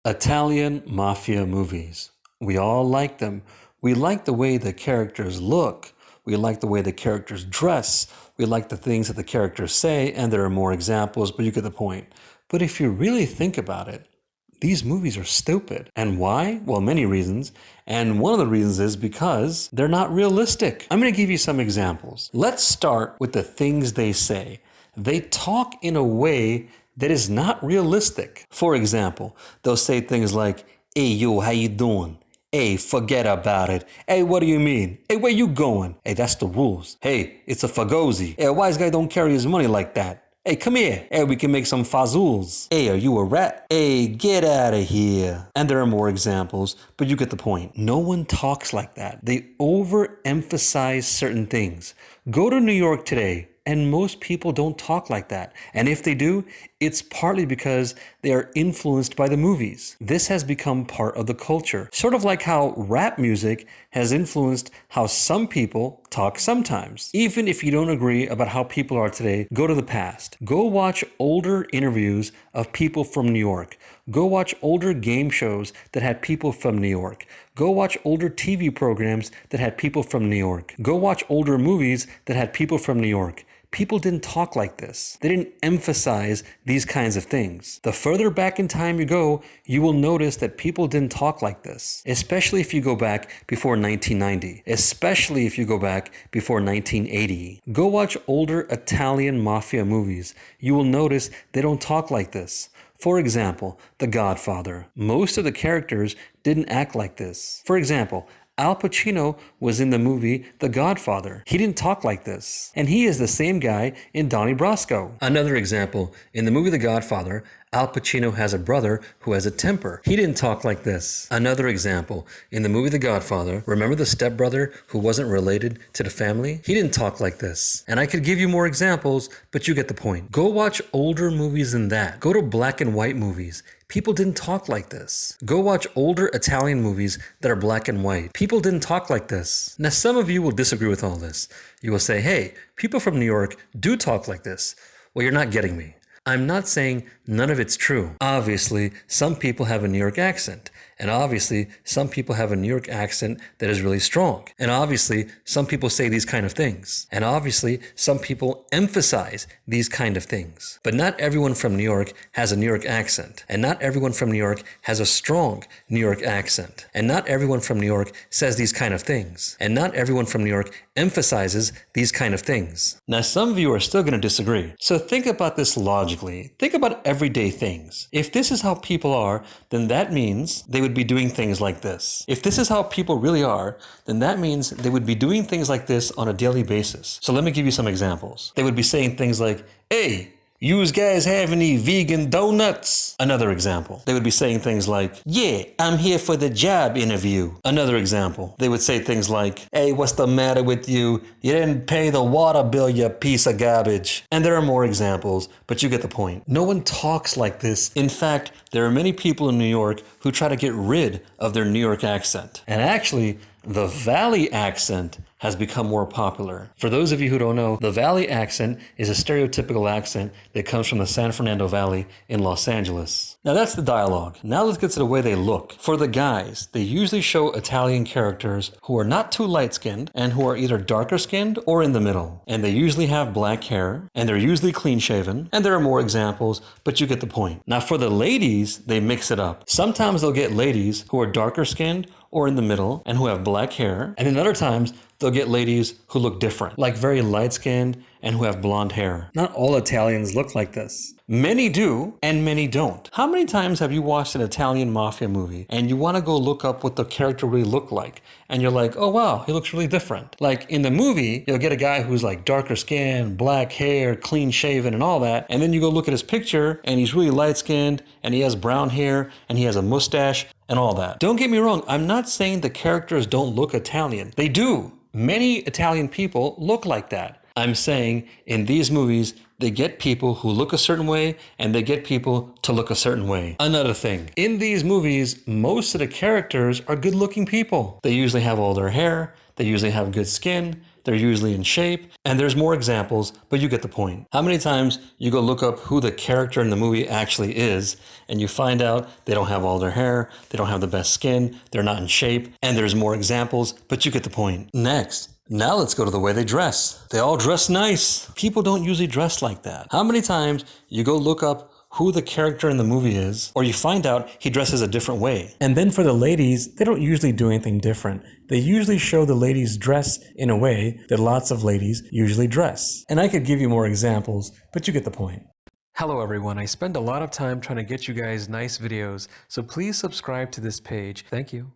Italian mafia movies. We all like them. We like the way the characters look. We like the way the characters dress. We like the things that the characters say, and there are more examples, but you get the point. But if you really think about it, these movies are stupid. And why? Well, many reasons. And one of the reasons is because they're not realistic. I'm going to give you some examples. Let's start with the things they say. They talk in a way that is not realistic. For example, they'll say things like, "Hey, yo, how you doing? Hey, forget about it. Hey, what do you mean? Hey, where you going? Hey, that's the rules. Hey, it's a fagozi. Hey, a wise guy don't carry his money like that. Hey, come here. Hey, we can make some fazools. Hey, are you a rat? Hey, get out of here." And there are more examples, but you get the point. No one talks like that. They overemphasize certain things. Go to New York today, and most people don't talk like that. And if they do, it's partly because they are influenced by the movies. This has become part of the culture. Sort of like how rap music has influenced how some people talk sometimes. Even if you don't agree about how people are today, go to the past. Go watch older interviews of people from New York. Go watch older game shows that had people from New York. Go watch older TV programs that had people from New York. Go watch older movies that had people from New York. People didn't talk like this. They didn't emphasize these kinds of things. The further back in time you go, you will notice that people didn't talk like this, especially if you go back before 1990, especially if you go back before 1980. Go watch older Italian mafia movies. You will notice they don't talk like this. For example, The Godfather. Most of the characters didn't act like this. For example, Al Pacino was in the movie The Godfather. He didn't talk like this. And he is the same guy in Donnie Brasco. Another example, in the movie The Godfather, Al Pacino has a brother who has a temper. He didn't talk like this. Another example, in the movie The Godfather, remember the stepbrother who wasn't related to the family? He didn't talk like this. And I could give you more examples, but you get the point. Go watch older movies than that. Go to black and white movies. People didn't talk like this. Go watch older Italian movies that are black and white. People didn't talk like this. Now, some of you will disagree with all this. You will say, hey, people from New York do talk like this. Well, you're not getting me. I'm not saying none of it's true. Obviously, some people have a New York accent. And obviously, some people have a New York accent that is really strong. And obviously, some people say these kind of things. And obviously, some people emphasize these kind of things. But not everyone from New York has a New York accent. And not everyone from New York has a strong New York accent. And not everyone from New York says these kind of things. And not everyone from New York emphasizes these kind of things. Now, some of you are still going to disagree. So think about this logically. Think about everyday things. If this is how people are, then that means they would be doing things like this. If this is how people really are, then that means they would be doing things like this on a daily basis. So let me give you some examples. They would be saying things like, "Hey, you guys have any vegan donuts?" Another example. They would be saying things like, "Yeah, I'm here for the job interview." Another example. They would say things like, "Hey, what's the matter with you? You didn't pay the water bill, you piece of garbage." And there are more examples, but you get the point. No one talks like this. In fact, there are many people in New York who try to get rid of their New York accent. And actually, the Valley accent has become more popular. For those of you who don't know, the Valley accent is a stereotypical accent that comes from the San Fernando Valley in Los Angeles. Now that's the dialogue. Now let's get to the way they look. For the guys, they usually show Italian characters who are not too light-skinned and who are either darker-skinned or in the middle. And they usually have black hair, and they're usually clean-shaven, and there are more examples, but you get the point. Now for the ladies, they mix it up. Sometimes they'll get ladies who are darker-skinned or in the middle and who have black hair, and then other times they'll get ladies who look different, like very light-skinned and who have blonde hair. Not all Italians look like this. Many do, and many don't. How many times have you watched an Italian mafia movie and you want to go look up what the character really looked like? And you're like, oh wow, he looks really different. Like in the movie, you'll get a guy who's like darker skin, black hair, clean shaven and all that. And then you go look at his picture and he's really light-skinned and he has brown hair and he has a mustache and all that. Don't get me wrong, I'm not saying the characters don't look Italian. They do. Many Italian people look like that. I'm saying in these movies, they get people who look a certain way and they get people to look a certain way. Another thing, in these movies, most of the characters are good-looking people. They usually have all their hair, they usually have good skin, they're usually in shape, and there's more examples, but you get the point. How many times you go look up who the character in the movie actually is, and you find out they don't have all their hair, they don't have the best skin, they're not in shape, and there's more examples, but you get the point. Next, now let's go to the way they dress. They all dress nice. People don't usually dress like that. How many times you go look up who the character in the movie is, or you find out he dresses a different way? And then for the ladies, they don't usually do anything different. They usually show the ladies dress in a way that lots of ladies usually dress. And I could give you more examples, but you get the point. Hello everyone, I spend a lot of time trying to get you guys nice videos, so please subscribe to this page. Thank you.